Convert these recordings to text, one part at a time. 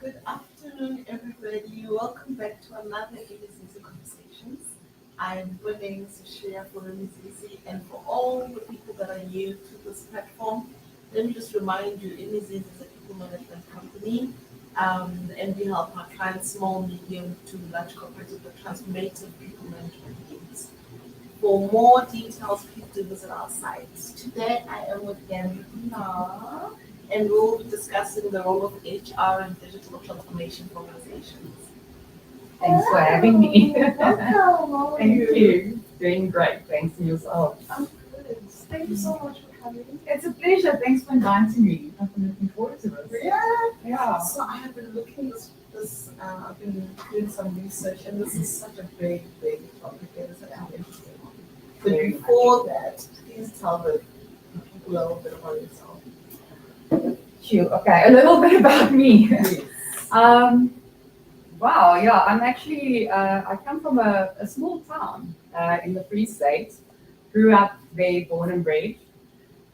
Good afternoon, everybody. Welcome back to another Imizizi Conversations. My name is Shreya for Imizizi, and for all the people that are new to this platform, let me just remind you, Imizizi is a people management company, and we help our clients, small, medium to large corporates, with the transformative people management needs. For more details, please do visit our site. Today, I am with Yandrina, and we'll be discussing the role of HR and digital transformation for organizations. Thanks for having me. Welcome. How are Thank you? you. Doing great. Thanks to yourself. I'm good. Thank you so much for coming. It's a pleasure. Thanks for inviting me. I've been looking forward to this. Yeah. Yeah. So I have been looking at this. I've been doing some research, and this is such a big, big topic. It is an interesting one. But Very before that, please tell the people a little bit about yourself. Sure. Okay. A little bit about me. Yes. Wow. Yeah. I'm actually. I come from a small town in the Free State. Grew up there, born and bred,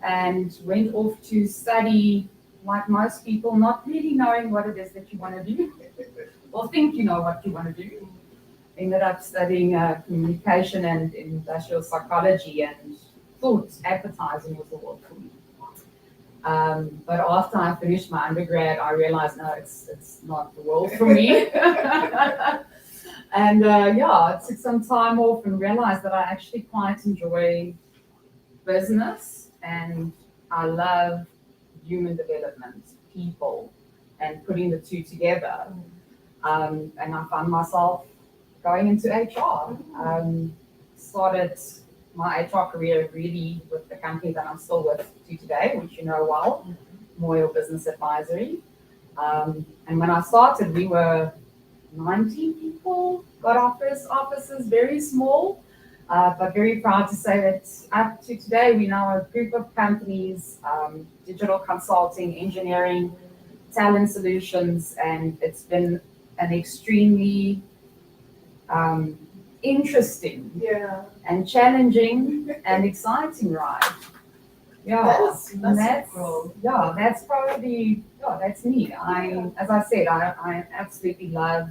and went off to study like most people, not really knowing what it is that you want to do or think you know what you want to do. Ended up studying communication and industrial psychology and thought advertising was the world for me. But after I finished my undergrad, I realized no, it's not the world for me. And I took some time off and realized that I actually quite enjoy business and I love human development, people, and putting the two together. And I found myself going into HR. Started my HR career really with the company that I'm still with to today, which you know well, Moyle Business Advisory. And when I started, we were 19 people, got our first offices, very small, but very proud to say that up to today, we now are a group of companies, digital consulting, engineering, talent solutions, and it's been an extremely interesting Yeah. and challenging and exciting ride. Yeah, That's cool. that's probably that's me. As I said, I absolutely love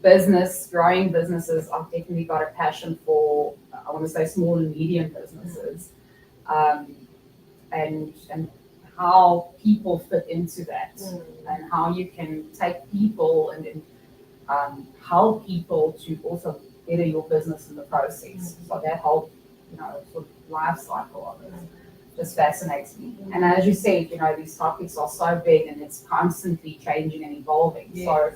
business, growing businesses. I've definitely got a passion for I want to say small and medium businesses, and how people fit into that, and how you can take people and help people to also better your business in the process. So that whole, sort of life cycle of it just fascinates me. And as you said, these topics are so big and it's constantly changing and evolving. So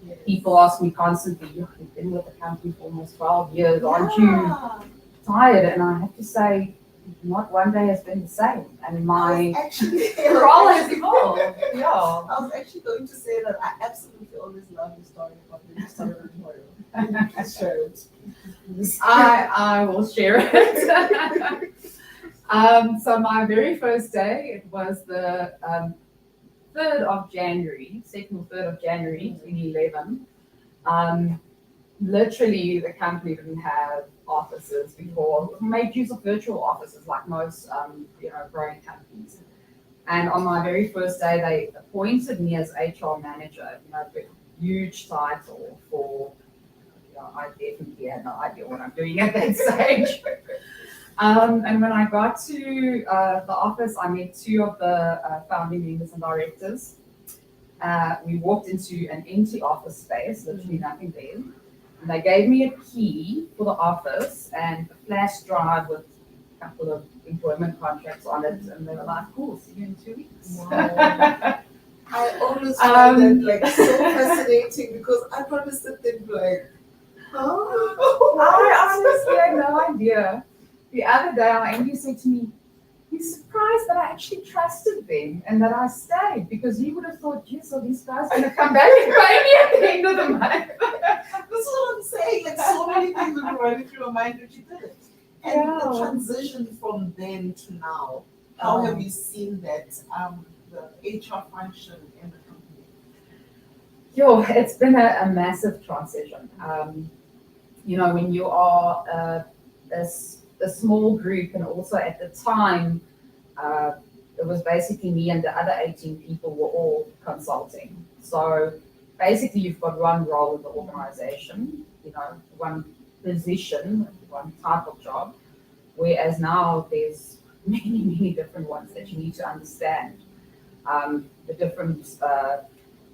Yes. people ask me constantly, you've been with the company for almost 12 years, aren't you Yeah. tired? And I have to say, not one day has been the same. And my Actually, role has evolved. Yeah. I was actually going to say that I absolutely always love your story about when you started with Moyo. Can you please share it? I will share it. So my very first day, it was the 3rd of January, 2nd or 3rd of January, 2011. Literally, the company didn't have offices before. We made use of virtual offices like most, growing companies. And on my very first day, they appointed me as HR manager, the huge title for, I definitely had no idea what I'm doing at that stage. And when I got to the office, I met two of the founding members and directors. We walked into an empty office space, literally nothing there. And they gave me a key for the office and a flash drive with a couple of employment contracts on it. And they were like, cool, see you in 2 weeks. Wow. I always find that so fascinating because I probably sit there and be like, I honestly had no idea. The other day, our MD said to me, he's surprised that I actually trusted them and that I stayed because he would have thought, yes, so these guys are going to come back and pay me at the end of the month. That's what I'm saying. Like so many things will be running through your mind, but you did it. And the transition from then to now, how have you seen that the HR function in the company? It's been a massive transition. When you are a small group, and also at the time, it was basically me and the other 18 people were all consulting. So basically you've got one role in the organization, one position, one type of job, whereas now there's many different ones that you need to understand. The different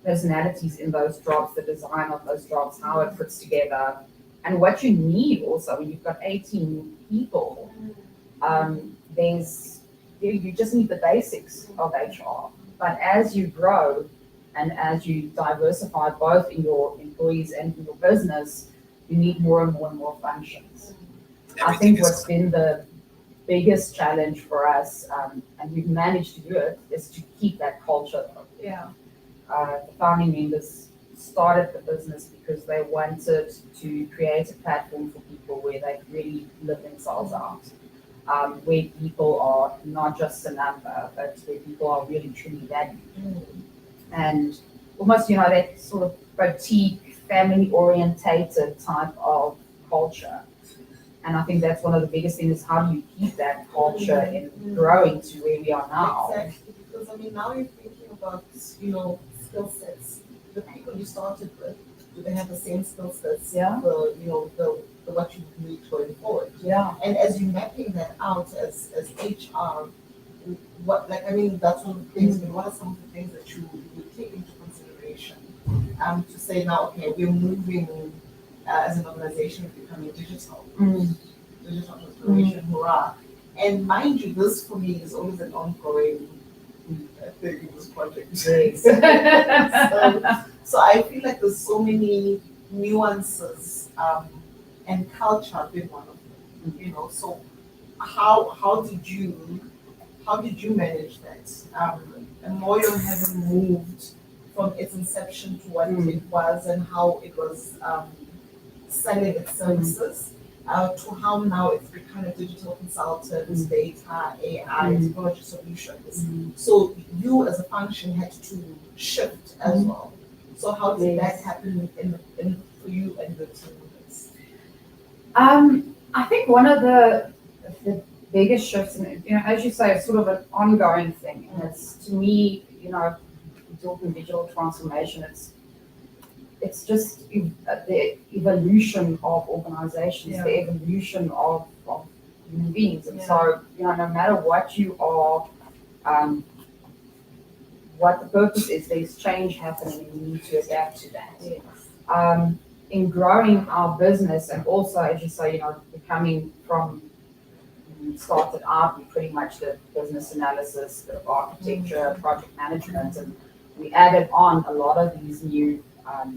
personalities in those jobs, the design of those jobs, how it fits together, and what you need also when you've got 18 people. You just need the basics of HR. But as you grow and as you diversify both in your employees and in your business, you need more and more functions. I think what's been the biggest challenge for us, and we've managed to do it, is to keep that culture. Yeah. The founding members started the business because they wanted to create a platform for people where they really live themselves out, where people are not just a number, but where people are really truly valued. And almost, that sort of boutique, family-orientated type of culture. And I think that's one of the biggest things, is how do you keep that culture in growing to where we are now? Exactly, because now you're thinking about, skill sets. The people you started with, do they have the same skill sets? Yeah. The what you need going forward. Yeah. And as you're mapping that out as HR, that's one of the things, what are some of the things that you take into consideration to say now, okay, we're moving as an organization, becoming digital transformation, hurrah. And mind you, this for me is always an ongoing thing in this project. Yes. So I feel like there's so many nuances and culture being one of them. So how did you manage that? And Moyo having moved from its inception to what it was and how it was selling its services to how now it's become a digital consultant, data, AI, technology solutions. So you as a function had to shift as well. So how did that happen for you and the team? I think one of the biggest shifts, and as you say, it's sort of an ongoing thing. And it's, to me, talking digital transformation, it's just the evolution of organizations, the evolution of human beings. And so, no matter what you are, what the purpose is, there's change happening and you need to adapt to that. In growing our business, and also, as you say, becoming from started out, we pretty much did business analysis, the architecture, project management, and we added on a lot of these new, I'll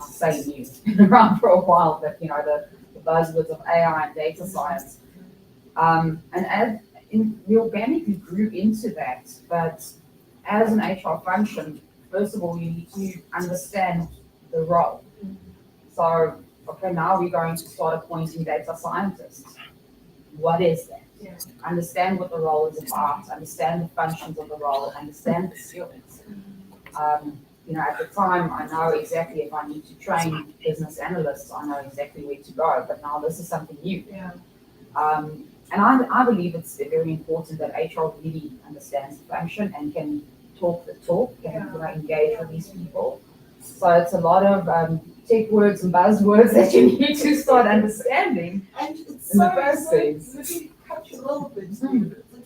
say new, been around for a while, but the buzzwords of AI and data science. And we organically grew into that, but as an HR function, first of all, you need to understand the role. So, okay, now we're going to start appointing data scientists. What is that? Understand what the role is about, understand the functions of the role, understand the skills. At the time, I know exactly if I need to train business analysts, I know exactly where to go, but now this is something new. And I believe it's very important that HR really understands the function and can talk the talk, can engage with these people. So it's a lot of tech words and buzzwords that you need to start understanding. And it's in the first place. Let me cut you a little bit.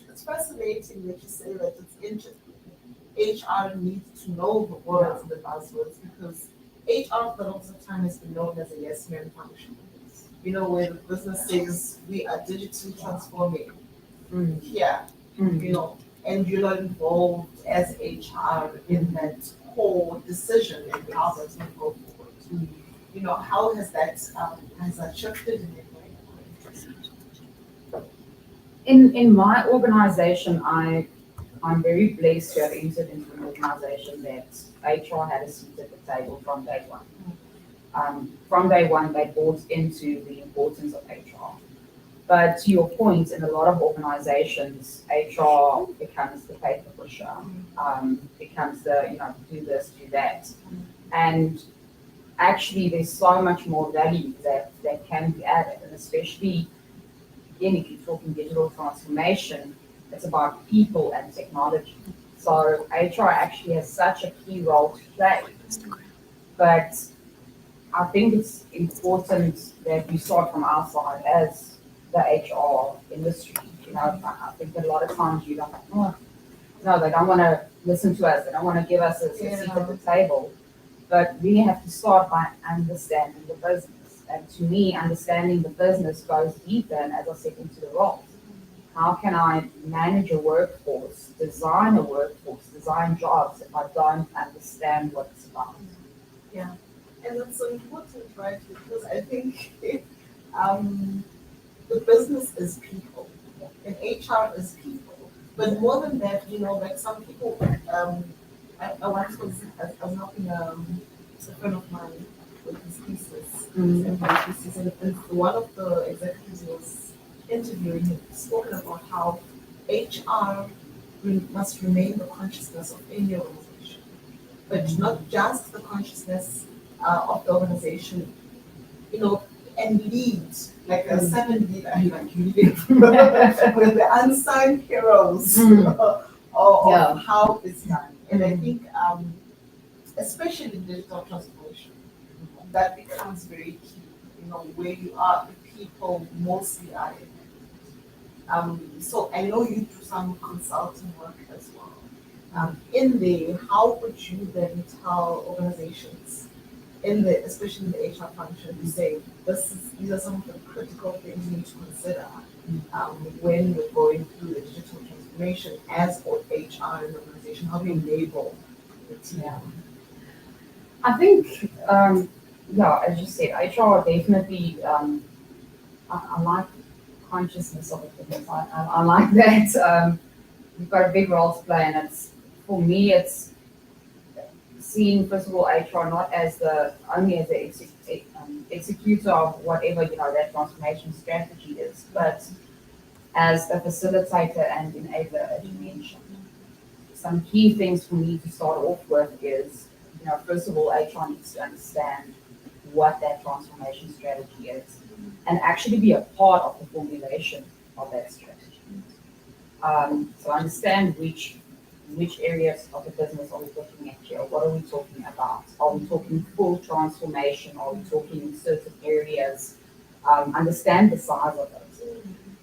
It's fascinating that you say that it's interesting. HR needs to know the words and the buzzwords, because HR for a long time has been known as a yes man function. Where the business says we are digitally transforming here, and you're not involved as HR in that core decision and how that's going to go forward. How has that shifted in your mind? In my organization, I'm very blessed to have entered into an organization that HR had a seat at the table from day one. From day one, they bought into the importance of HR. But to your point, in a lot of organizations, HR becomes the paper pusher, becomes the, do this, do that. And actually, there's so much more value that can be added. And especially, again, if you're talking digital transformation, it's about people and technology. So HR actually has such a key role to play. But I think it's important that we start from our side as the HR industry. You know, I think a lot of times you don't, oh, no, they don't want to listen to us. They don't want to give us a seat at the table. But we have to start by understanding the business. And to me, understanding the business goes deeper, and as I said, into the role. How can I manage a workforce, design a workforce, design jobs if I don't understand what it's about? Yeah, and that's so important, right? Because I think um, the business is people, and HR is people. But more than that, like some people, I once I was helping a friend of mine with his thesis, and my thesis, and one of the executives was interviewing him, spoken about how HR must remain the consciousness of any organization, but not just the consciousness of the organization, you know, and lead like a seven leader, like you lead with the unsung heroes of how it's done. And I think, especially in digital transformation, that becomes very key, where you are, the people mostly are in. So I know you do some consulting work as well. In there, how would you then tell organizations especially in the HR function, to say these are some of the critical things you need to consider when you're going through the digital transformation as HR in the organization? How do you enable the team? Yeah. I think, as you said, HR definitely, I like consciousness of it because I like that. We've got a big role to play, and for me, it's seeing, first of all, HR not as only as the executor of whatever, that transformation strategy is, but as a facilitator and enabler, as you mentioned. Some key things for me to start off with is, first of all, HR needs to understand what that transformation strategy is and actually be a part of the formulation of that strategy. So understand which areas of the business are we looking at here? What are we talking about? Are we talking full transformation? Are we talking in certain areas? Understand the size of it.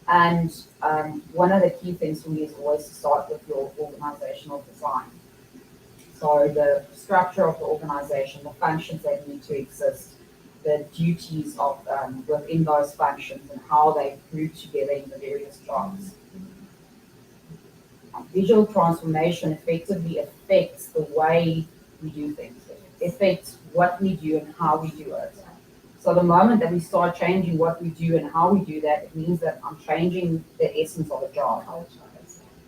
And one of the key things for me is always to start with your organizational design. So the structure of the organization, the functions that need to exist, the duties of within those functions and how they group together in the various jobs. Digital transformation effectively affects the way we do things. It affects what we do and how we do it. So the moment that we start changing what we do and how we do that, it means that I'm changing the essence of a job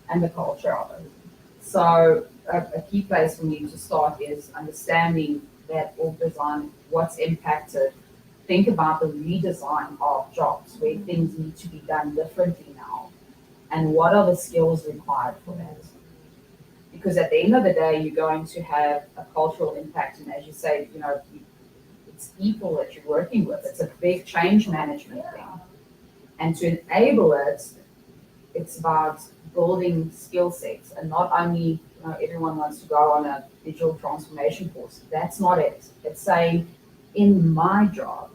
and the culture of it. So a key place for me to start is understanding that org design, what's impacted. Think about the redesign of jobs where things need to be done differently now. And what are the skills required for that? Because at the end of the day, you're going to have a cultural impact. And as you say, it's people that you're working with. It's a big change management thing. And to enable it, it's about building skill sets. And not only, everyone wants to go on a digital transformation course. That's not it. It's saying, in my job,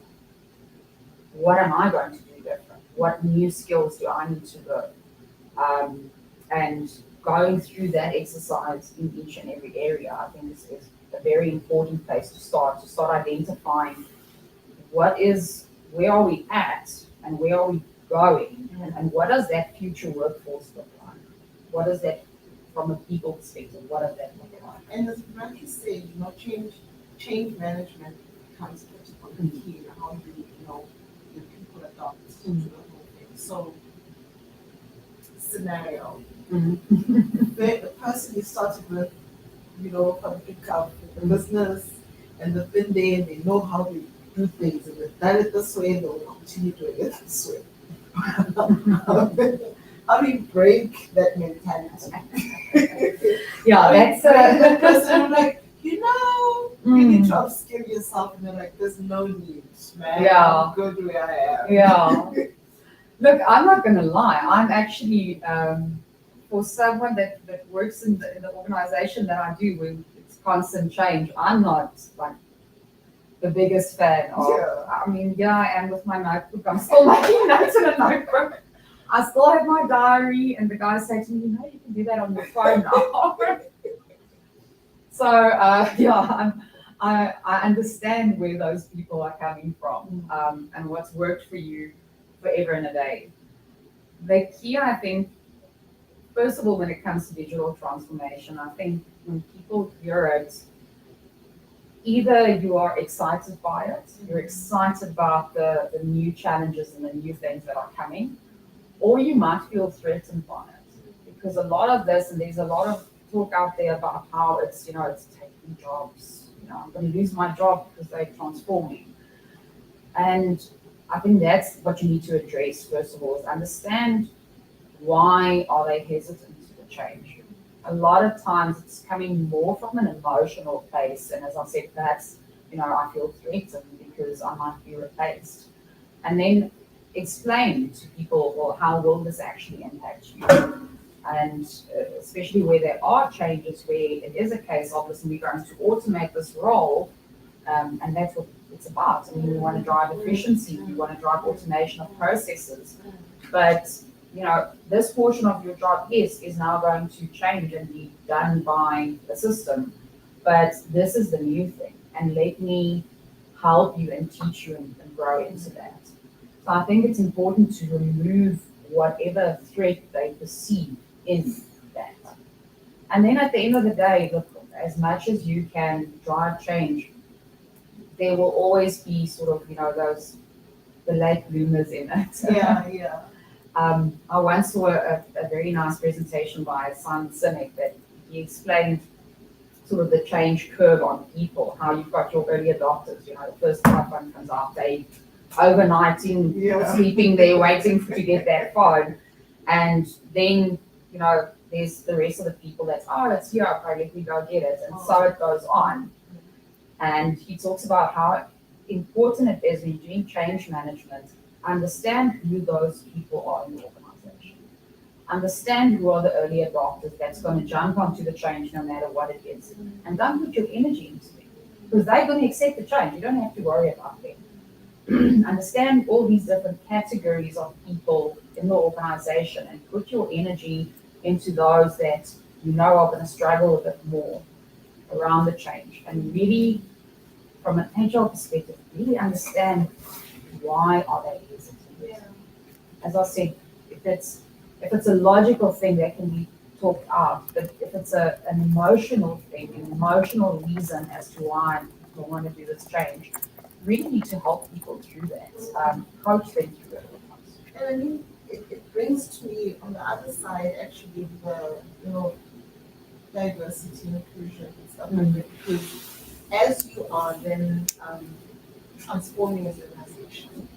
what am I going to do different? What new skills do I need to learn? And going through that exercise in each and every area, I think is a very important place to start identifying where are we at and where are we going, and what does that future workforce look like? What does that, from a people perspective, what does that look like? And as Frankie said, change management becomes critical and key in how the people adopt to the whole thing. So scenario. The person you started with, from the pick up the business, and they've been there and they know how to do things, and they've done it this way, and they'll continue doing it this way. How do you break that mentality? That's that person like, you need to upskill yourself, and they're like, there's no need, man. I'm good where I am. Look, I'm not going to lie. I'm actually, for someone that works in the organization that I do, with it's constant change, I'm not like the biggest fan of. Yeah. I mean, yeah, I am with my notebook. I'm still making notes in a notebook. I still have my diary, and the guys say to me, you can do that on your phone now. So, yeah, I understand where those people are coming from, and what's worked for you forever and a day. The key, I think, first of all, when it comes to digital transformation, I think when people hear it, either you are excited by it, you're excited about the new challenges and the new things that are coming, or you might feel threatened by it. Because a lot of this, and there's a lot of talk out there about how it's, it's taking jobs. I'm going to lose my job because they're transforming. And I think that's what you need to address, first of all, is understand why are they hesitant to the change. A lot of times it's coming more from an emotional place. And as I said, perhaps, I feel threatened because I might be replaced. And then explain to people, well, how will this actually impact you? And especially where there are changes, where it is a case of, listen, we're going to automate this role, and that's what it's about. I mean, we want to drive efficiency, we want to drive automation of processes, but this portion of your job, yes, is now going to change and be done by the system, but this is the new thing, and let me help you and teach you and grow into that. So I think it's important to remove whatever threat they perceive in that. And then at the end of the day, look, as much as you can drive change, there will always be sort of, the late bloomers in it. Yeah. I once saw a very nice presentation by Simon Sinek that he explained sort of the change curve on people, how you've got your early adopters, the first iPhone comes out, they overnighting, sleeping there, waiting to get that phone. And then, there's the rest of the people that's, it's here, okay, let me go get it. And so it goes on. And he talks about how important it is when you're doing change management, understand who those people are in the organization. Understand who are the early adopters that's going to jump onto the change no matter what it is. And don't put your energy into them, because they're going to accept the change. You don't have to worry about them. Understand all these different categories of people in the organization and put your energy into those that are going to struggle a bit more around the change. And really, from an agile perspective, really understand why are they hesitant. Yeah. As I said, if it's a logical thing that can be talked out, but if it's an emotional thing, an emotional reason as to why people want to do this change, really need to help people through that, coach them through it. And I mean, it brings to me on the other side actually the diversity and inclusion and stuff like that, because as you are then transforming as an organization,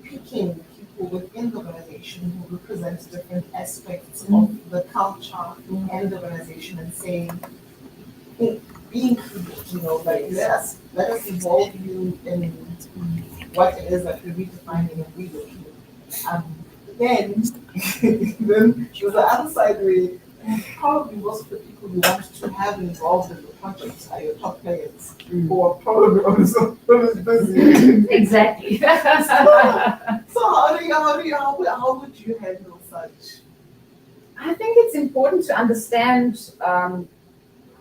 picking people within the organization who represent different aspects of the culture and the organization, and saying, be included, like let us involve you in what it is that we're redefining and relooking. Then there's the other side where probably most of the people you want to have involved in the project are your top players who are probably also busy. Exactly. So how would you handle such? I think it's important to understand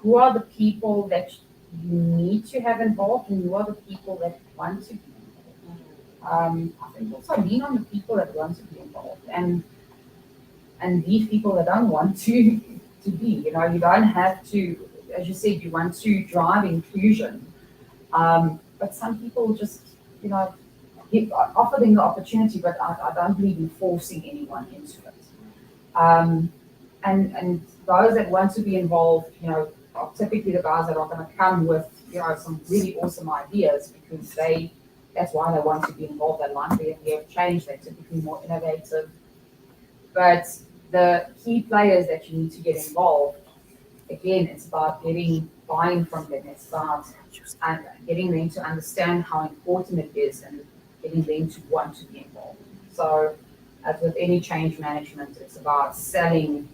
who are the people that you need to have involved and who are the people that want to be involved. I think also lean on the people that want to be involved and these people that don't want to be. You don't have to, as you said, you want to drive inclusion. But some people just, offer them the opportunity, but I don't believe in forcing anyone into it. And those that want to be involved, are typically the guys that are going to come with, some really awesome ideas, because that's why they want to be involved. They like the idea of change. They're typically more innovative. But the key players that you need to get involved, again, it's about getting buy-in from them. It's about getting them to understand how important it is and getting them to want to be involved. So as with any change management, it's about selling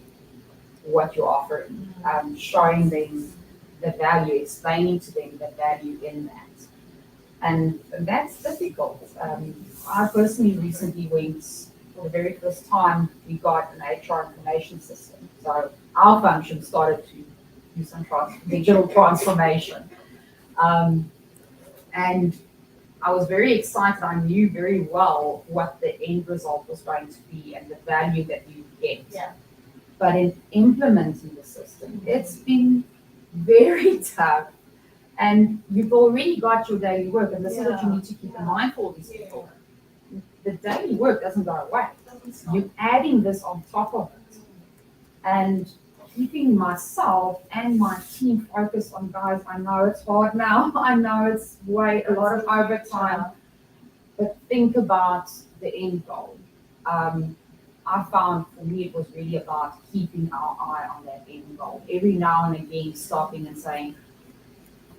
what you're offering, showing them the value, explaining to them the value in that. And that's difficult. I personally recently went, for the very first time, we got an HR information system. So our function started to do some digital transformation. Um, and I was very excited. I knew very well what the end result was going to be and the value that you get. Yeah. But in implementing the system, it's been very tough. And you've already got your daily work, and this is what you need to keep in mind for all these people. The daily work doesn't go away. You're adding this on top of it. And keeping myself and my team focused on, guys, I know it's hard now. I know it's a lot of overtime, but think about the end goal. I found for me it was really about keeping our eye on that end goal. Every now and again, stopping and saying,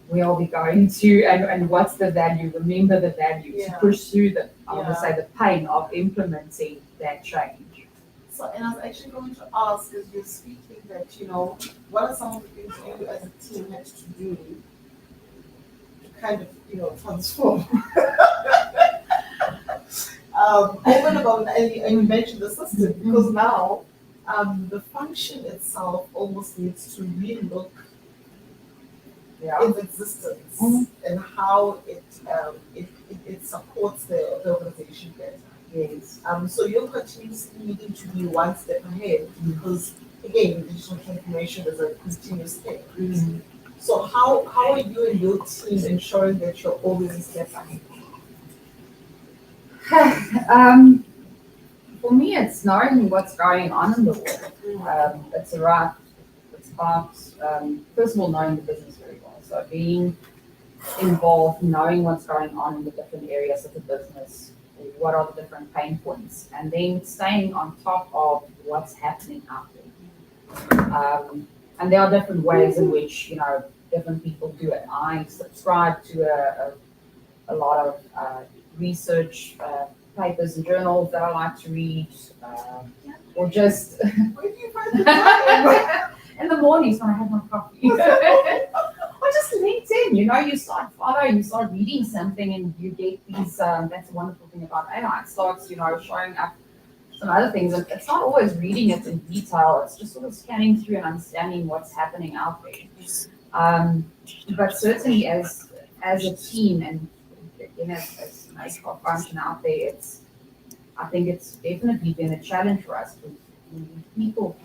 where are we going to, and what's the value? Remember the value to pursue the, I want to say, the pain of implementing that change. So, and I was actually going to ask, as you're speaking, that, what are some of the things you as a team had to do to kind of, transform? Over and above, and you mentioned the system, because now the function itself almost needs to relook its existence and how it supports the organization better. Yes. So you're continuously needing to be one step ahead because, again, digital transformation is a continuous thing. Mm-hmm. So how are you and your team ensuring that you're always a step ahead? For me, it's knowing what's going on in the world. It's about first of all knowing the business very well. So being involved, knowing what's going on in the different areas of the business, what are the different pain points, and then staying on top of what's happening out there. And there are different ways in which different people do it. I subscribe to a lot of research papers and journals that I like to read, or just Where do you find the time? in the mornings when I have my coffee. Or just LinkedIn, you start following, you start reading something and you get these, that's a wonderful thing about AI. It starts, showing up some other things. And it's not always reading it in detail, it's just sort of scanning through and understanding what's happening out there. But certainly as a team and as a nice function out there, I think it's definitely been a challenge for us with people,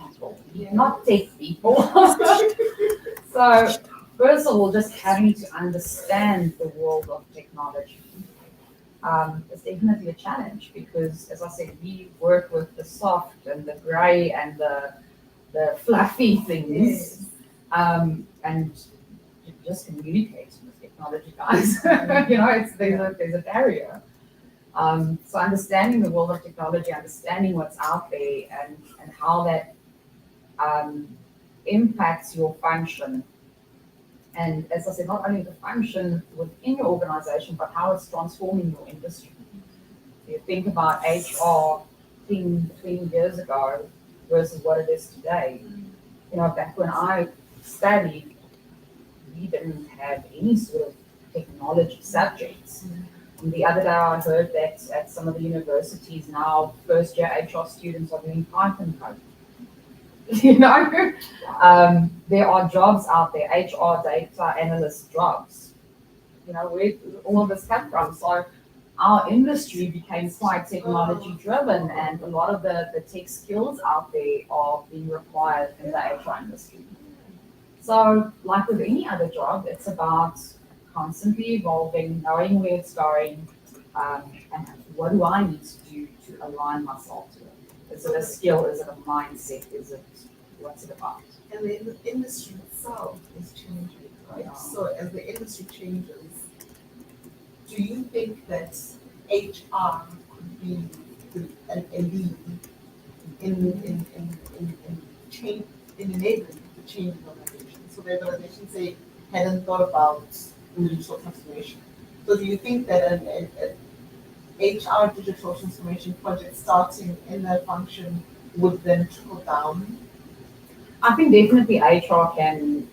not tech people. So first of all, just having to understand the world of technology is definitely a challenge because, as I said, we work with the soft and the grey and the fluffy things, and just communicating with technology guys. There's a barrier. So understanding the world of technology, understanding what's out there, and how that impacts your function. And as I said, not only the function within your organization, but how it's transforming your industry. You think about HR 20 years ago versus what it is today. Back when I studied, we didn't have any sort of technology subjects. And the other day I heard that at some of the universities now, first year HR students are doing Python code. There are jobs out there, HR data analyst jobs. Where all of this come from? So our industry became quite technology driven, and a lot of the tech skills out there are being required in the HR industry. So like with any other job, it's about constantly evolving, knowing where it's going, and what do I need to do to align myself to it. Is it a skill? Is it a mindset? What's it about? And the industry itself is changing, right? Yeah. So as the industry changes, do you think that HR could be a lead in enabling the change in organizations? So the organizations say hadn't thought about digital transformation. So do you think that an HR digital transformation project starting in that function would then trickle down? I think definitely HR can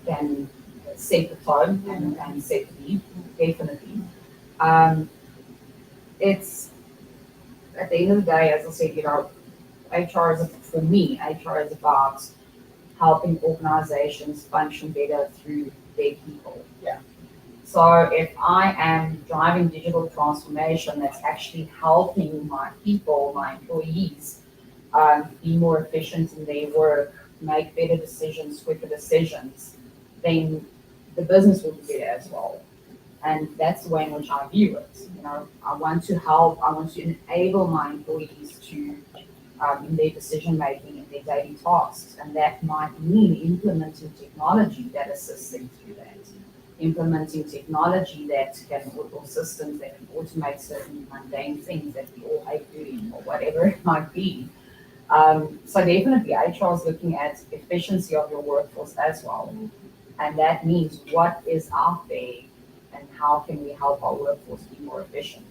set the tone and set the lead, definitely. Um, it's at the end of the day, as I said, HR is for me, HR is about helping organizations function better through their people. Yeah. So if I am driving digital transformation that's actually helping my people, my employees, be more efficient in their work, make better decisions, quicker decisions, then the business will be better as well. And that's the way in which I view it. I want to help, I want to enable my employees to in their decision making and their daily tasks. And that might mean implementing technology that assists them through that. Implementing technology that can, or systems that can automate certain mundane things that we all hate doing, or whatever it might be. So definitely HR is looking at efficiency of your workforce as well. And that means what is out there and how can we help our workforce be more efficient.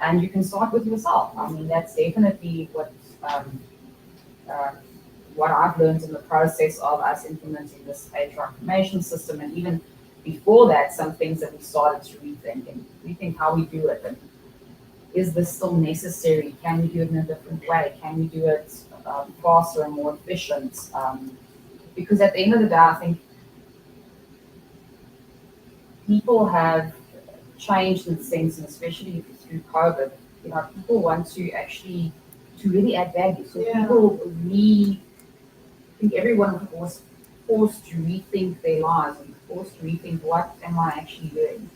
And you can start with yourself. I mean, that's definitely um, uh, what I've learned in the process of us implementing this HR information system. And even before that, some things that we started to rethink and rethink how we do it. And is this still necessary? Can we do it in a different way? Can we do it faster and more efficient? Because at the end of the day, I think people have changed in the sense, and especially through COVID, people want to actually to really add value. So Yeah. people really, I think everyone was forced to rethink their lives and forced to rethink what am I actually doing.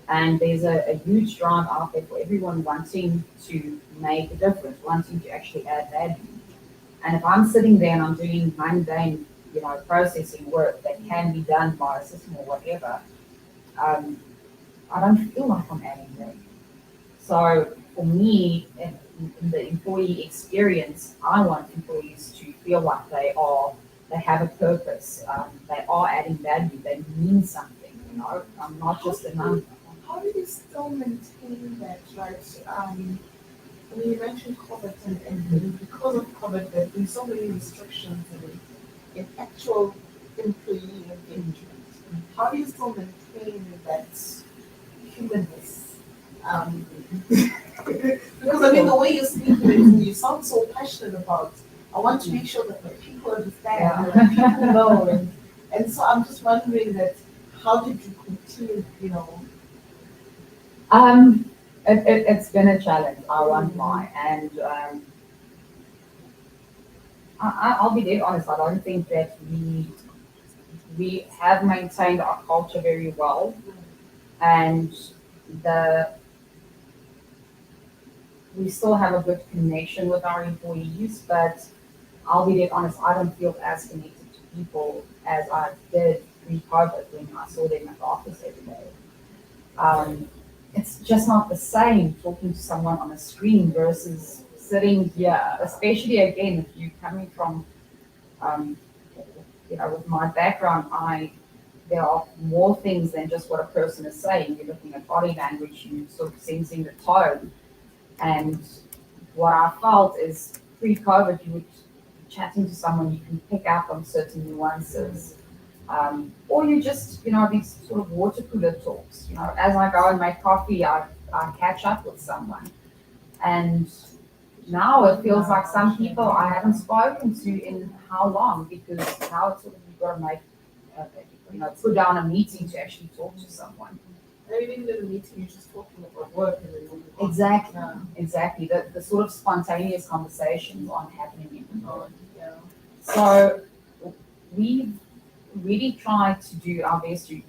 And there's a huge drive out there for everyone wanting to make a difference, wanting to actually add value. And if I'm sitting there and I'm doing mundane, processing work that can be done by a system or whatever, um, I don't feel like I'm adding value. So for me, in the employee experience, I want employees to feel like they have a purpose, they are adding value, they mean something. I'm not just a number. How do you still maintain that, right? When you mentioned COVID and because of COVID, there have been so many restrictions in actual employee engagement. How do you still maintain that humanness? Because I mean, the way you're speaking, you sound so passionate about. I want to make sure that my people understand, that people know, and so I'm just wondering that how did you continue, It's been a challenge, I won't lie. And I'll be dead honest, I don't think that we have maintained our culture very well. And the we still have a good connection with our employees, but I'll be dead honest, I don't feel as connected to people as I did pre-COVID when I saw them at the office every day. It's just not the same talking to someone on a screen versus sitting here, especially again, if you're coming from, um, with my background, there are more things than just what a person is saying. You're looking at body language, you sort of sensing the tone. And what I felt is pre-COVID, you would be chatting to someone, you can pick up on certain nuances. Or you just, these sort of water cooler talks. As I go and make coffee, I catch up with someone. And now it feels like some people I haven't spoken to in how long, because now it's sort of, you've got to make, put down a meeting to actually talk to someone. maybe in the meeting you're just talking about work and then moving on. Exactly, Yeah. exactly. The sort of spontaneous conversations aren't happening anymore. Yeah. So we've really tried to do our best to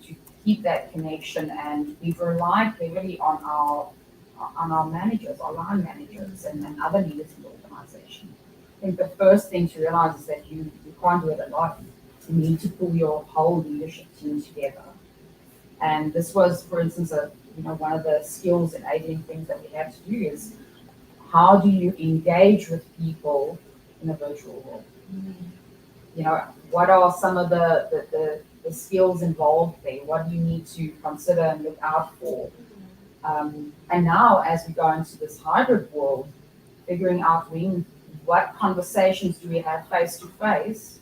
keep that connection, and we've relied heavily on our managers, our line managers, and other leaders in the organization. I think the first thing to realize is that you can't do it alone. You need to pull your whole leadership team together. And this was, for instance, one of the skills enabling things that we have to do is how do you engage with people in a virtual world? What are some of the skills involved there? What do you need to consider and look out for? And now, as we go into this hybrid world, figuring out what conversations do we have face to face?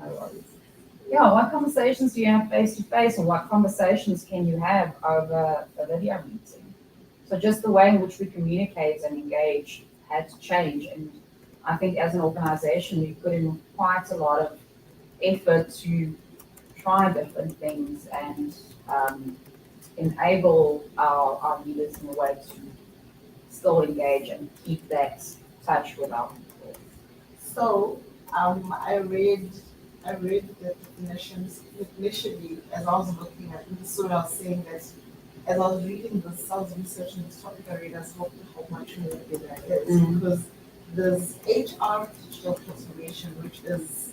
No worries. Yeah, what conversations do you have face to face, and what conversations can you have over a video meeting? So just the way in which we communicate and engage had to change, and I think as an organization we put in quite a lot of effort to try different things and enable our leaders in a way to still engage and keep that touch with our people. So, I read the definitions initially as I was looking at this. So I was saying that as I was reading this, I was researching this topic. I realized how much more bigger it is because there's HR digital transformation, which is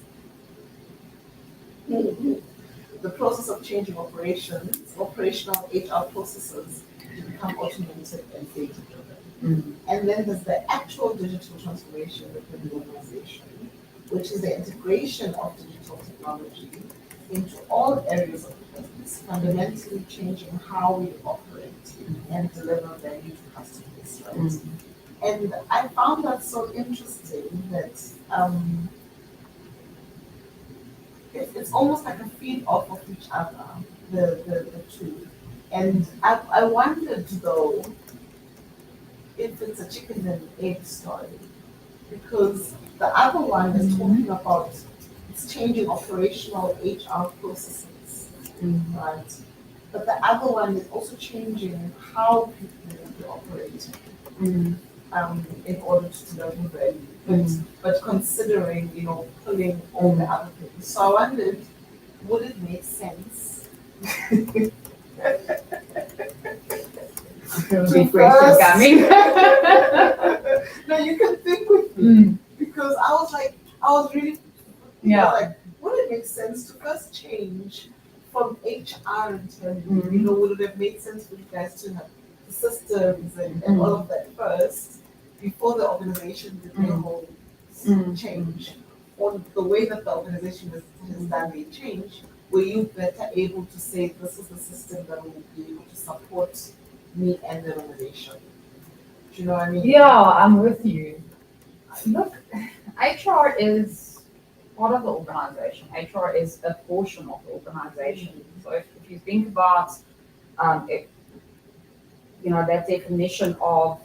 the process of changing operational HR processes to become automated and data-driven. And then there's the actual digital transformation within the organization, which is the integration of digital technology into all areas of the business, fundamentally changing how we operate and deliver value to customers, right? And I found that so interesting that it's almost like a feed off of each other, the two. And I wondered though if it's a chicken and egg story, because the other one is talking about it's changing operational HR processes, right? But the other one is also changing how people need to operate in order to deliver value. But considering, pulling all the other things. So I wondered, would it make sense Big question coming. No, you can think with me because I was really like, would it make sense to first change from HR internally? Would it have made sense for you guys to have the systems and all of that first before the organization did their whole change? Or the way that the organization has done their change, were you better able to say this is the system that will be able to support me and the organization? Do you know what I mean? Yeah, I'm with you. Look, HR is part of the organization. HR is a portion of the organization. So if you think about that definition of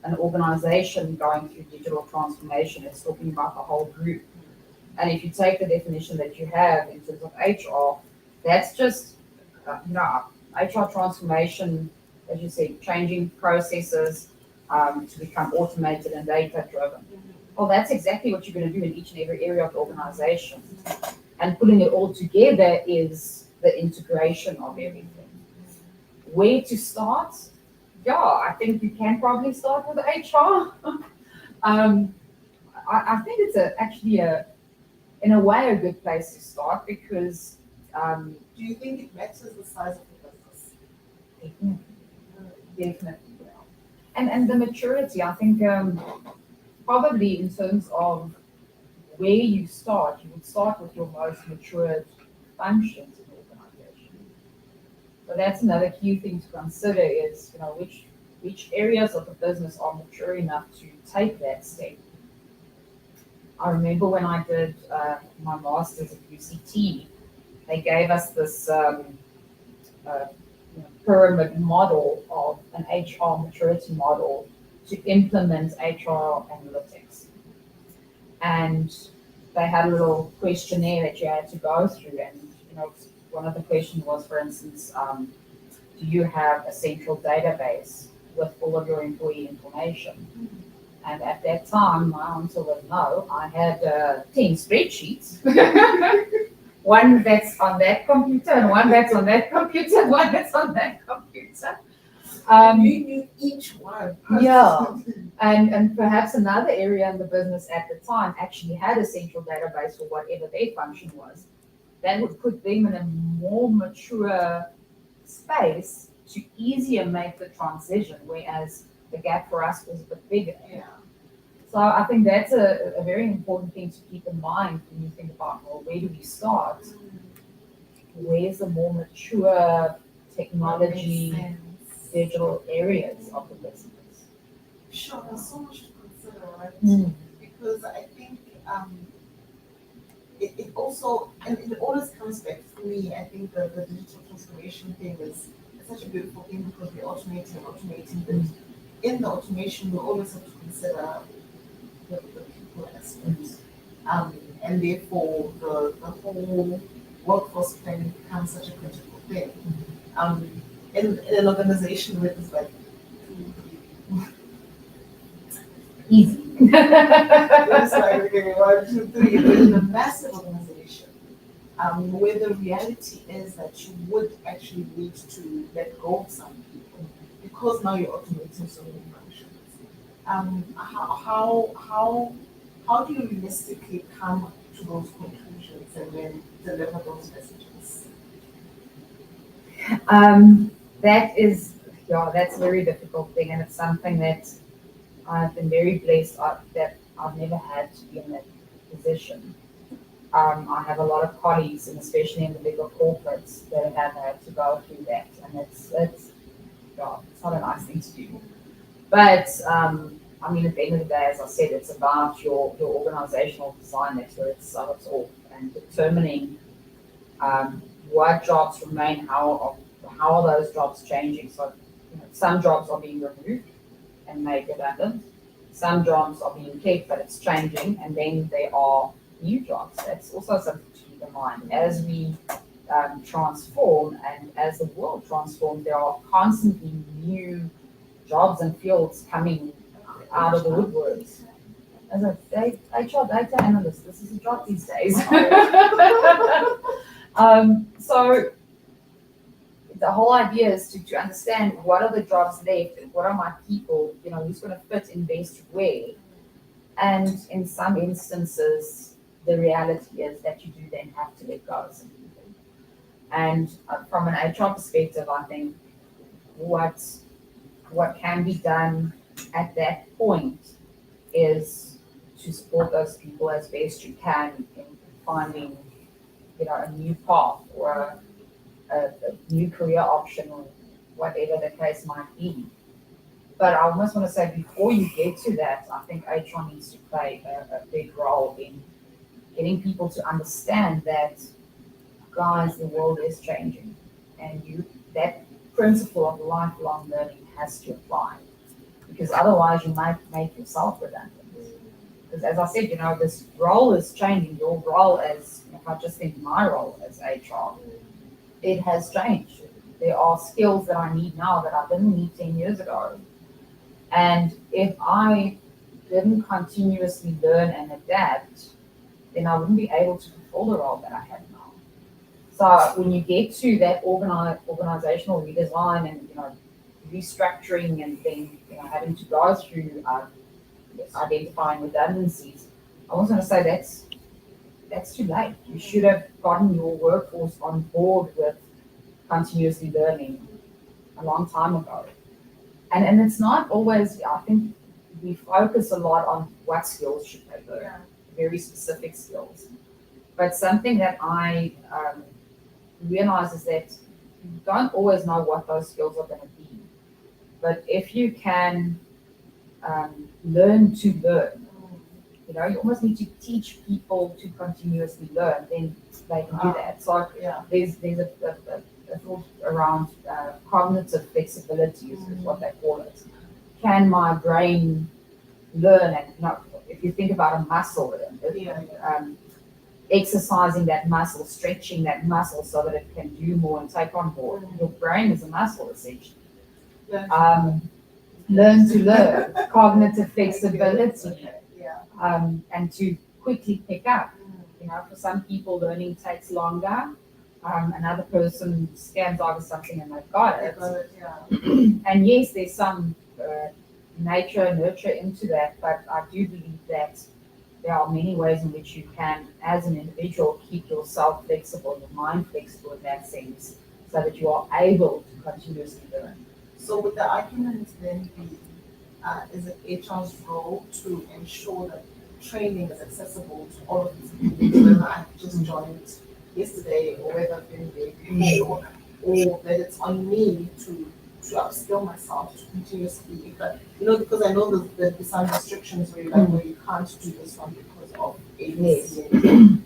an organization going through digital transformation, it's talking about the whole group. And if you take the definition that you have in terms of HR, that's just HR transformation, as you say, changing processes to become automated and data driven. Well, that's exactly what you're going to do in each and every area of the organization. And putting it all together is the integration of everything. Where to start? Yeah, I think you can probably start with HR. I think it's actually in a way a good place to start because do you think it matters the size of the business? Definitely. And the maturity, I think probably in terms of where you start, you would start with your most matured functions in the organization. So that's another key thing to consider is, which areas of the business are mature enough to take that step. I remember when I did my master's at UCT, they gave us this pyramid model of an HR maturity model to implement HR analytics. And they had a little questionnaire that you had to go through. And, one of the questions was, for instance, do you have a central database with all of your employee information? And at that time, my answer was no. I had 10 spreadsheets. One that's on that computer, and one that's on that computer, and one that's on that computer. You knew each one. Yeah, and perhaps another area in the business at the time actually had a central database for whatever their function was. That would put them in a more mature space to easier make the transition, whereas the gap for us was a bit bigger. Yeah. So I think that's a very important thing to keep in mind when you think about, well, where do we start? Where's the more mature technology, digital areas of the business? Sure, there's so much to consider, right? Because I think it also, and it always comes back to me. I think the digital transformation thing is such a beautiful thing because we're automating and automating, but in the automation, we always have to consider the people aspect. And therefore, the whole workforce planning becomes such a critical thing. Um, in an organization where there's like Easy. it's like, okay, 1, 2, 3, but in a massive organization, where the reality is that you would actually need to let go of some people because now you're automating so many functions. How do you realistically come to those conclusions and then deliver those messages? That is, yeah, that's a very difficult thing, and it's something that I've been very blessed that I've never had to be in that position. I have a lot of colleagues, and especially in the bigger corporates, that have had to go through that, and yeah, it's not a nice thing to do. But I mean, at the end of the day, as I said, it's about your organizational design. That's where it's off, and determining what jobs remain, how are those jobs changing. So, some jobs are being removed and made redundant. Some jobs are being kept, but it's changing, and then there are new jobs. That's also something to keep in mind. As we transform and as the world transforms, there are constantly new jobs and fields coming out of the woodworks. As a HR data analyst, this is a job these days. So the whole idea is to understand what are the jobs left and what are my people, who's going to fit in best where. And in some instances, the reality is that you do then have to let go of some people. And from an HR perspective, I think what can be done at that point is to support those people as best you can in finding, a new path or a new career option or whatever the case might be. But I almost want to say before you get to that, I think HR needs to play a big role in getting people to understand that, guys, the world is changing, and that principle of lifelong learning has to apply, because otherwise you might make yourself redundant. Because as I said, this role is changing. Your role if I just think my role as HR, it has changed. There are skills that I need now that I didn't need 10 years ago. And if I didn't continuously learn and adapt, then I wouldn't be able to fulfill the role that I have now. So when you get to that organizational redesign and restructuring and then having to go through identifying redundancies, I was going to say that's too late. You should have gotten your workforce on board with continuously learning a long time ago. And it's not always, I think we focus a lot on what skills should they learn, very specific skills. But something that I realize is that you don't always know what those skills are going to be. But if you can learn to learn, you almost need to teach people to continuously learn, then they can do that. So there's a thought around cognitive flexibility is what they call it. Can my brain learn? And if you think about a muscle, exercising that muscle, stretching that muscle so that it can do more and take on more. Your brain is a muscle essentially. Learn to learn, cognitive flexibility, and to quickly pick up. For some people, learning takes longer. Another person scans over something and they've got it. And yes, there's some nature, nurture into that, but I do believe that there are many ways in which you can, as an individual, keep yourself flexible, your mind flexible in that sense, so that you are able to continuously learn. So would the argument then be, is it HR's role to ensure that training is accessible to all of these people, whether I've just joined yesterday or whether I've been there before, or that it's on me to upskill myself to continuously, but because I know there's some restrictions where you can't do this one because of ABC.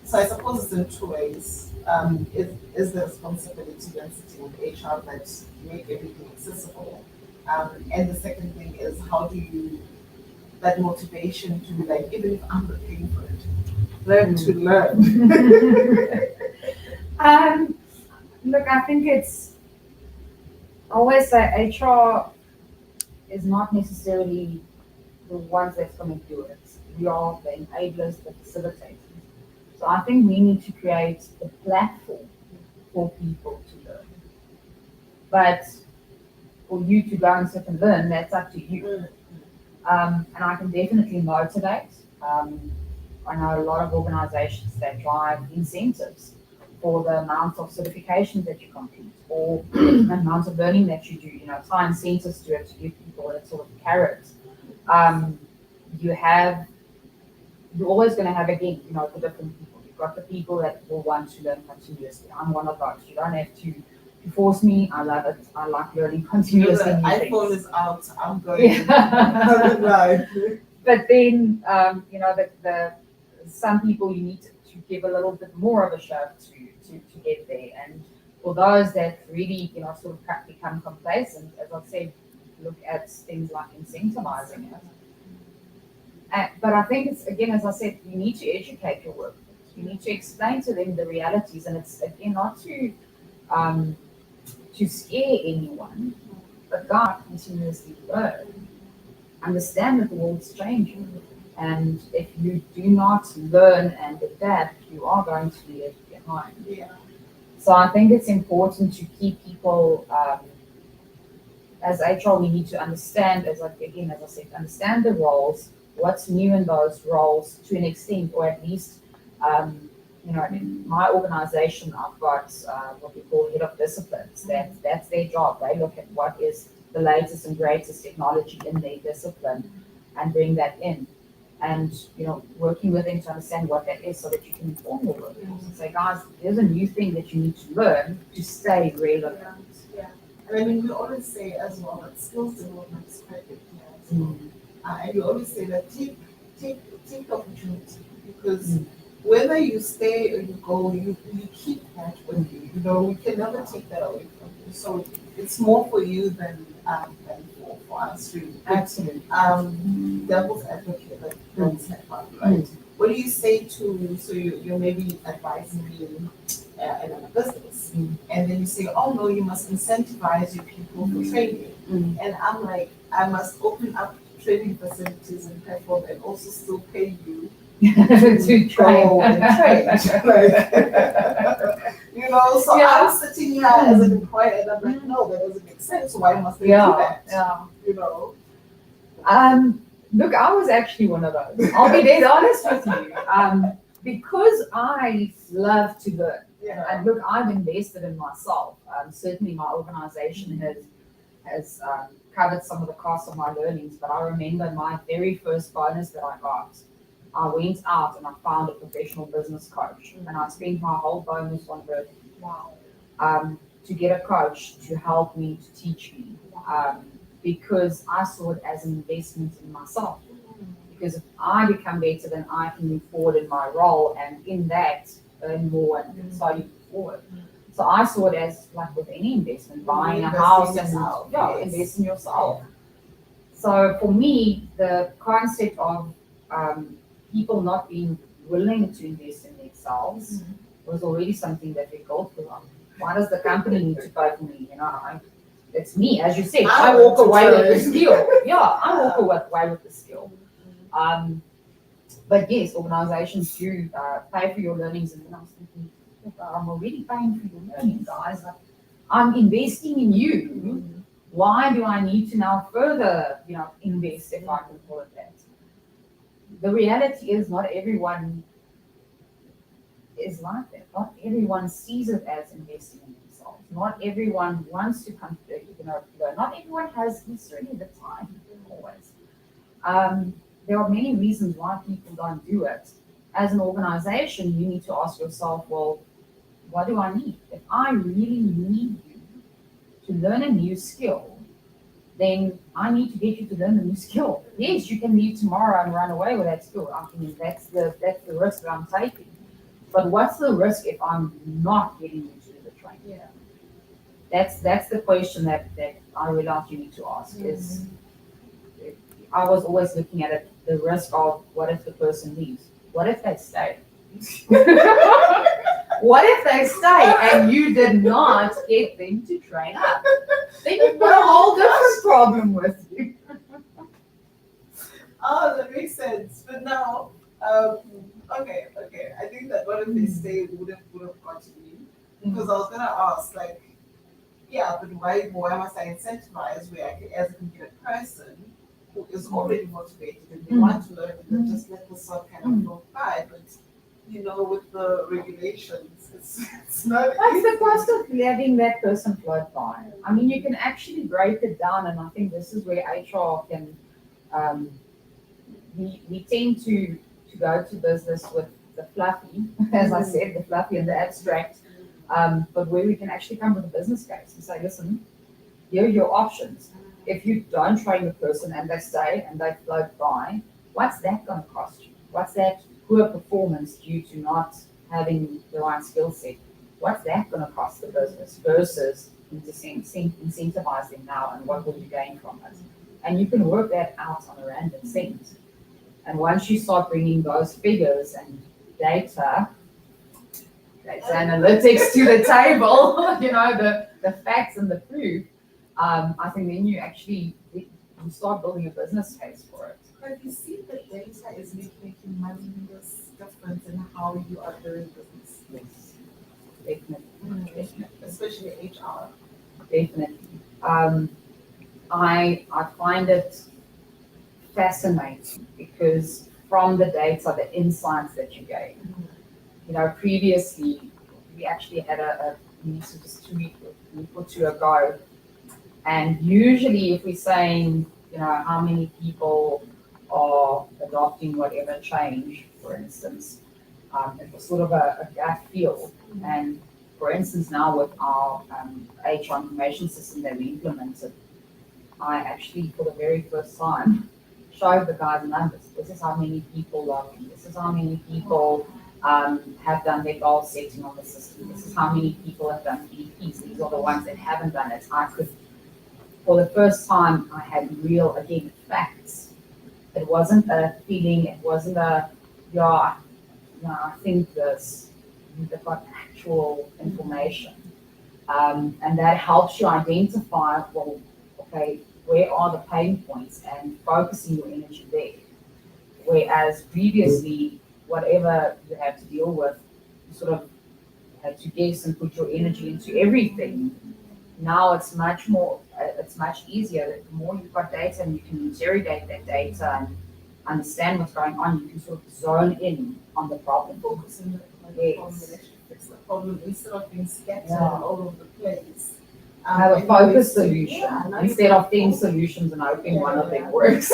So I suppose it's in two ways. Is the responsibility then sitting with HR that make everything accessible? And the second thing is how do you that motivation to be like, even if I'm not paying for it, learn to learn. Um, Look, I think it's I always say HR is not necessarily the ones that's going to do it. We are the enablers, the facilitators. So I think we need to create a platform for people to learn. But for you to go and sit and learn, that's up to you. And I can definitely motivate. I know a lot of organizations that drive incentives for the amount of certifications that you complete or the amount of learning that you do, tie incentives to it to give people that sort of carrot. Um, you have, you're always going to have, again, the different people. You've got the people that will want to learn continuously. I'm one of those. You don't have to force me. I love it. I like learning continuously. The new iPhone things. is out. I'm going. Yeah. Right. But then, the some people you need to give a little bit more of a shove to get there. And for those that really, sort of become complacent, as I said, look at things like incentivizing it. But I think it's, again, as I said, you need to educate your workforce. You need to explain to them the realities, and it's, again, not to scare anyone, but God continuously learn. Understand that the world's changing. And if you do not learn and adapt, you are going to be left behind. Yeah. So I think it's important to keep people, as HR, we need to understand, as I said, understand the roles, what's new in those roles to an extent, or at least, in my organization, I've got what we call head of disciplines. That's their job. They look at what is the latest and greatest technology in their discipline and bring that in. And working with them to understand what that is so that you can inform your workforce and say, guys, there's a new thing that you need to learn to stay relevant. Yeah. And I mean, we always say as well that skills development is quite big here as well. And we always say that take the opportunity, because whether you stay or you go, you keep that with you. We can never take that away from you. So it's more for you than for us really. Absolutely. Devil's advocate, like don't step up, right? What do you say to, so you're maybe advising me in a business, and then you say, oh no, you must incentivize your people for training. And I'm like, I must open up training facilities and platform and also still pay you to go and train. So Yeah. I'm sitting here as an employer and I'm like, no, that doesn't make sense. Why must they do that? Yeah. Look, I was actually one of those. I'll be dead honest with you. Because I love to learn. And look, I've invested in myself. Certainly my organization has covered some of the costs of my learnings, but I remember my very first bonus that I got. I went out and I found a professional business coach, and I spent my whole bonus on her. Wow. To get a coach to help me, to teach me, because I saw it as an investment in myself. Because if I become better, then I can move forward in my role, and in that earn more and so you move forward. So I saw it as like with any investment, buying a house and invest in yourself. So for me, the concept of people not being willing to invest in themselves was already something that we built on. Why does the company need to pay for me? It's me, as you said. I walk away with the skill. Yeah, I walk away with the skill. But yes, organizations do pay for your learnings, and then I was thinking, I'm already paying for your learning, guys. I'm investing in you. Why do I need to now further, invest, if I can call it that? The reality is not everyone is like that. Not everyone sees it as investing in themselves. Not everyone wants to come, learn. Not everyone has necessarily the time always. There are many reasons why people don't do it. As an organization, you need to ask yourself, well, what do I need? If I really need you to learn a new skill, then I need to get you to learn a new skill. Yes, you can leave tomorrow and run away with that skill. I mean, that's the risk that I'm taking. But what's the risk if I'm not getting you to do the training? Yeah. That's the question that I realized you need to ask is I was always looking at it, the risk of what if the person leaves? What if they stay? What if they stay and you did not get them to train up? Then you've got a whole different problem with you. Oh, that makes sense. But now, okay. I think that what if they stay would have got to me. Because I was gonna ask, like, yeah, but why must I incentivize where I can, as a computer person who is already motivated and they want to learn and then just let the sun kind of go by, but with the regulations, it's not What's easy. the cost of letting that person float by? I mean, you can actually break it down, and I think this is where HR can. We tend to go to business with the fluffy, as I said, the fluffy and the abstract, but where we can actually come with a business case and say, listen, here are your options. If you don't train the person and they stay and they float by, what's that going to cost you? What's that poor performance due to not having the right skill set? What's that going to cost the business versus incentivizing now, and what will you gain from it? And you can work that out on a random cent. And once you start bringing those figures and data analytics to the table, the facts and the proof, I think then you start building a business case for it. But you see, the data is making a humongous difference in how you are doing business. Yes, definitely. Especially HR. Definitely. I find it fascinating because from the data, the insights that you gave, previously we actually had a meeting just a week or two ago, and usually if we're saying, how many people are adopting whatever change, for instance, it was sort of a gut feel. And for instance, now with our HR information system that we implemented, I actually, for the very first time, showed the guys numbers. This is how many people log in. This is how many people have done their goal setting on the system. This is how many people have done PDPs. These are the ones that haven't done it. I could, for the first time, I had real, again, facts. It wasn't a feeling. It wasn't I think this. They've got actual information. And that helps you identify, well, okay, where are the pain points and focusing your energy there. Whereas previously, whatever you had to deal with, you sort of had to guess and put your energy into everything. Now it's much easier. The more you've got data and you can interrogate that data and understand what's going on, you can sort of zone in on the problem. Focus on the problem and actually fix the problem instead of being scattered all over the place. Have a focused solution instead of 10 10 solutions and hoping one of them works.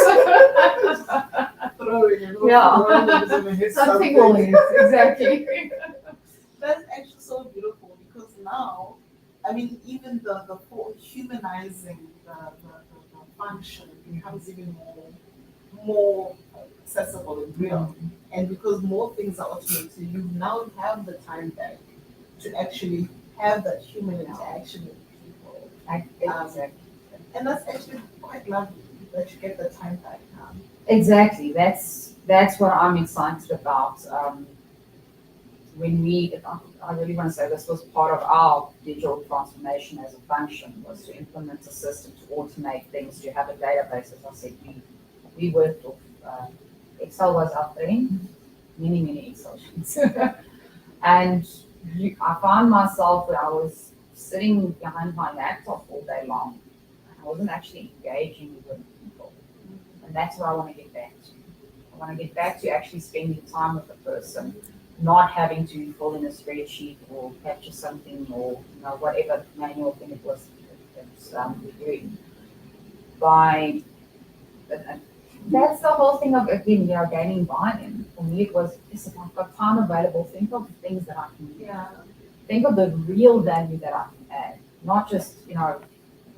Something will hit, exactly. That's actually so beautiful because now, I mean, even the whole humanizing the function becomes even more accessible and real. And because more things are automated, you now have the time back to actually have that human interaction with people. Exactly. And that's actually quite lovely that you get the time back now. Exactly. That's what I'm excited about. I really want to say this was part of our digital transformation as a function, was to implement a system to automate things, to have a database. As I said, we worked with Excel was our thing, many Excel sheets. And I found myself when I was sitting behind my laptop all day long. I wasn't actually engaging with people. And that's what I want to get back to. I want to get back to actually spending time with the person, not having to fill in a spreadsheet or capture something or whatever manual thing it was that we're doing. That's the whole thing of, again, gaining buy-in. For me, it was, if I've got time available, think of things that I can do. Yeah. Think of the real value that I can add, not just,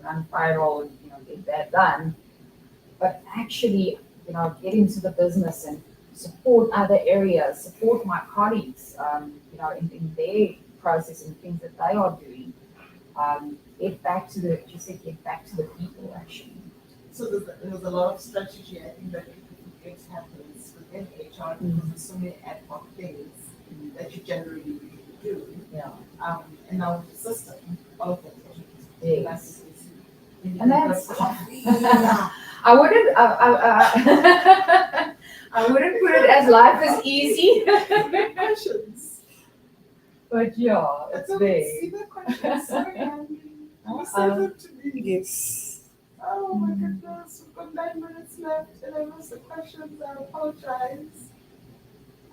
run payroll and, get that done. But actually, get into the business and support other areas, support my colleagues, in their process and things that they are doing. Get back to the people actually. So there's a lot of strategy, I think, that it happens within HR because there's so many ad hoc things that you generally do. Yeah. And now the system, all of that. Yes. And And that's coffee. I wouldn't I wouldn't put it as life is easy. Questions. But yeah, it's big. See the questions. Sorry, Andy. You sent Uh-oh. them to me. Yes. Oh my goodness, we've got 9 minutes left and I missed the questions. I apologize.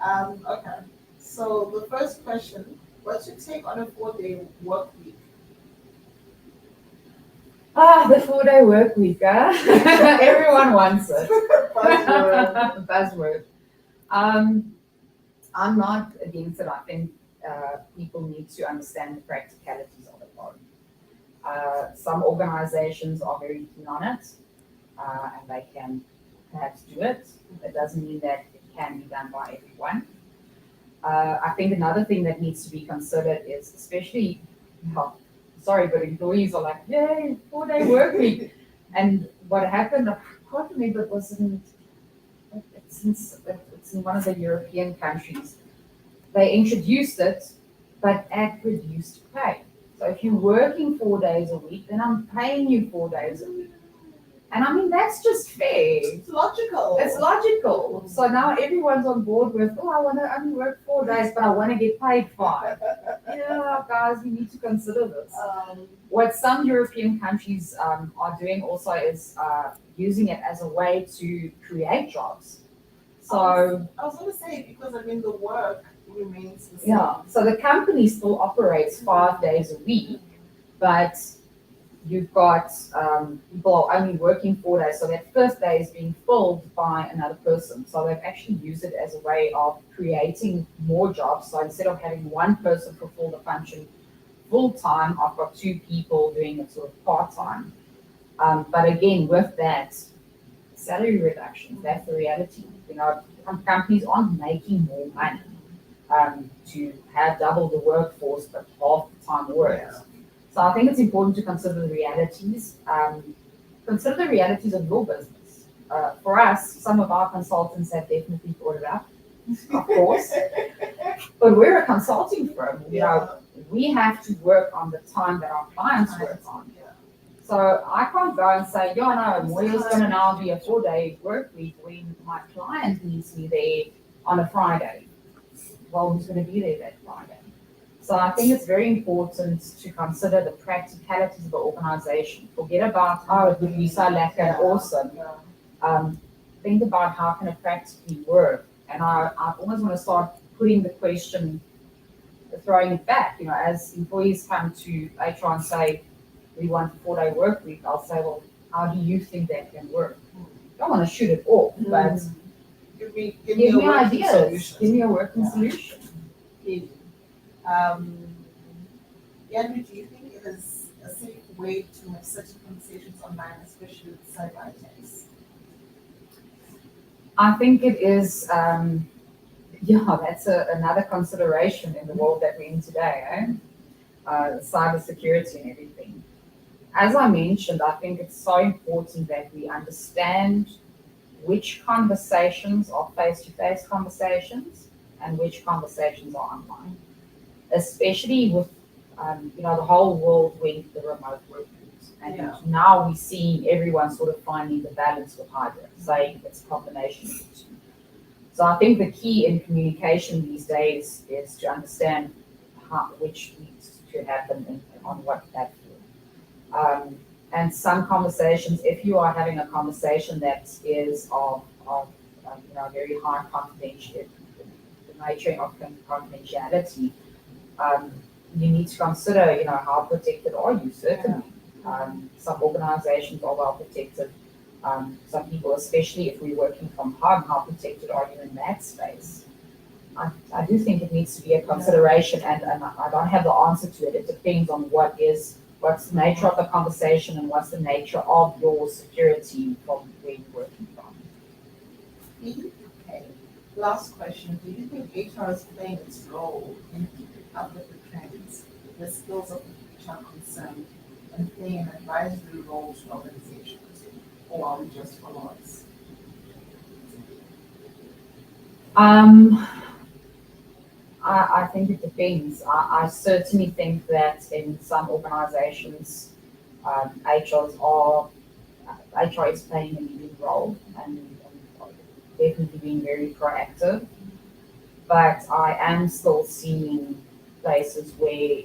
Okay. So the first question, what's your take on a 4-day work week? The 4-day work week, huh? Everyone wants it. Buzzword. Buzzword. I'm not against it. I think people need to understand the practicalities of it. Some organizations are very keen on it, and they can perhaps do it. That doesn't mean that it can be done by everyone. I think another thing that needs to be considered is, especially, sorry, but employees are like, yay, 4-day work week. And what happened, I can't remember, it's in one of the European countries. They introduced it, but at reduced pay. So if you're working 4 days a week, then I'm paying you 4 days a week. And I mean, that's just fair. It's logical. It's logical. So now everyone's on board with, I want to only work 4 days, but I want to get paid 5. Yeah, guys, we need to consider this. What some European countries are doing also is using it as a way to create jobs. So I was going to say, because I mean, the work remains the same. yeah, so the company still operates 5 days a week, but you've got people are only working 4 days, so that first day is being filled by another person. So they've actually used it as a way of creating more jobs. So instead of having one person fulfill the function full time, I've got 2 people doing it sort of part time. But again, with that, salary reduction, that's the reality. Companies aren't making more money to have double the workforce, but half the time worked. Yeah. So I think it's important to consider the realities. Consider the realities of your business. For us, some of our consultants have definitely brought it up, of course. But we're a consulting firm. We have to work on the time that our clients work on. So I can't go and say, no, Moya's going to now be a 4-day work week when my client needs me there on a Friday. Well, who's going to be there that Friday? So I think it's very important to consider the practicalities of the organization. Forget about, it would be so lekker and awesome. Think about how can it practically work. And I almost want to start putting the question, throwing it back. As employees come to HR and say, we want a 4-day work week, I'll say, well, how do you think that can work? I don't want to shoot it off, but give me ideas. Solution. Give me a working solution. Andrew, do you think it is a safe way to have certain conversations online, especially with cyber attacks? I think it is, that's another consideration in the world that we're in today, cyber security and everything. As I mentioned, I think it's so important that we understand which conversations are face-to-face conversations and which conversations are online, especially with the whole world went the remote work route. And now we're seeing everyone sort of finding the balance with hybrid, saying it's a combination of the two. So I think the key in communication these days is to understand which needs to happen and on what platform. And some conversations, if you are having a conversation that is of very high confidentiality, the nature of confidentiality, you need to consider, how protected are you? Certainly, some organizations are well protected. Some people, especially if we're working from home, how protected are you in that space? I do think it needs to be a consideration, and I don't have the answer to it. It depends on what is What's the nature of the conversation and what's the nature of your security from where you're working from? Okay. Last question. Do you think HR is playing its role in keeping up with the trends, the skills of the HR concerned, and playing an advisory role to organizations? Or are we just followers? I think it depends. I certainly think that in some organizations, HR is playing a leading role and definitely being very proactive. But I am still seeing places where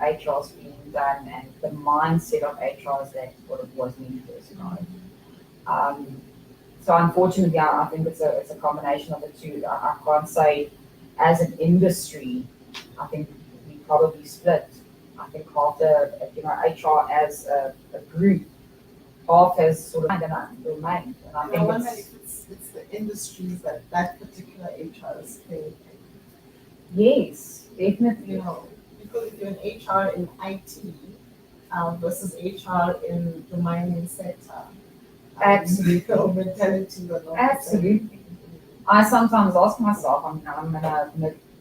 HR is being done and the mindset of HR is that what it was many years ago. Um, so unfortunately, I think it's a combination of the two. I can't say as an industry, I think we probably split. I think half HR as a group, half has sort of remained. And I I think wonder if it's the industries that particular HR is playing. yes, definitely. You know, because if you're in HR in IT versus HR in the mining sector, Absolutely. mentalities are not the same. Absolutely. I sometimes ask myself,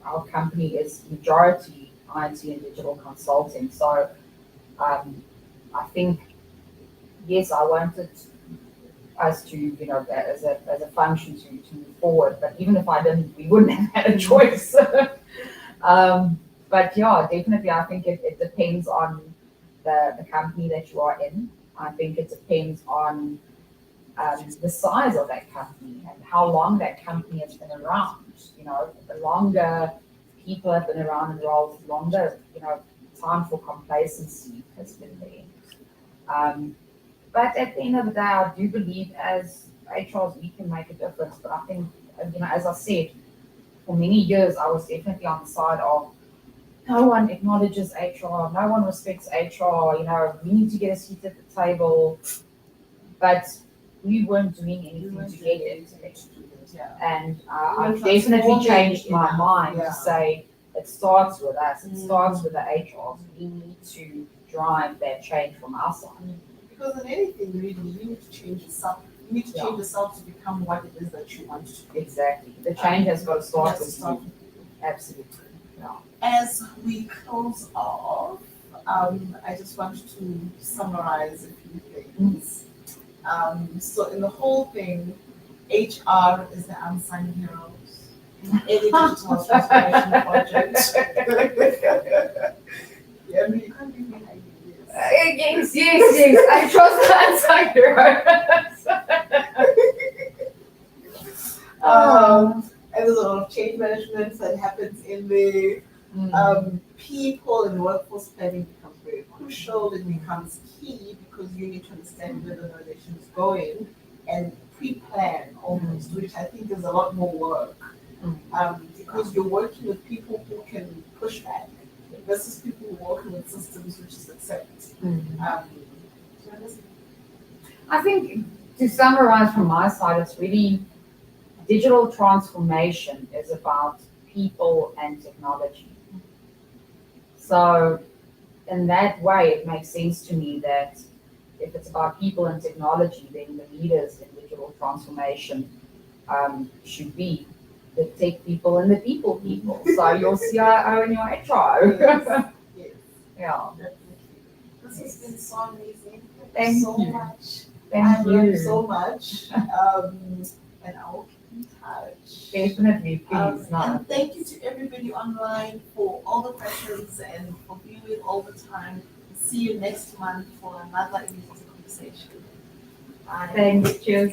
our company is majority IT and digital consulting. So I think, yes, I wanted us to, as a function to move forward. But even if I didn't, we wouldn't have had a choice. But yeah, definitely, I think it depends on the company that you are in. I think it depends on the size of that company and how long that company has been around. The longer people have been around in roles, the longer, time for complacency has been there. But at the end of the day, I do believe as HRs, we can make a difference. But I think, as I said, for many years, I was definitely on the side of no one acknowledges HR, no one respects HR, we need to get a seat at the table. But we weren't doing anything to get it. Yeah. And We I've were definitely changed my transforming mind enough, to say it starts with us, it Mm. starts with the HRs. We need to drive that change from our side. Because in anything, really, you need to change yourself. You need to change yourself to become what it is that you want to be. Exactly. The change has got to start Has to with start you. Absolutely. Yeah. As we close off, I just want to summarize a few things. So in the whole thing, HR is the unsung heroes in any digital transformation project. Yeah, you can't give me ideas. Yes. I trust that And there's a lot of change management that happens in the people and workforce planning becomes very crucial. It becomes key because you need to understand where the organization is going and pre-plan almost, which I think is a lot more work. Because you're working with people who can push back versus people who are working with systems which is accept. I think to summarize from my side, it's really digital transformation is about people and technology. So in that way, it makes sense to me that if it's about people and technology, then the leaders in digital transformation should be the tech people and the people. So your CIO and your HR. Yes. Yeah. Definitely. This has been so amazing. Thank so you. much. Thank I you. learned so much. And I will keep in touch. Definitely, please. And thank you to everybody online for all the questions and for viewing all the time. See you next month for another Imizizi conversation. Bye. Thanks. Cheers.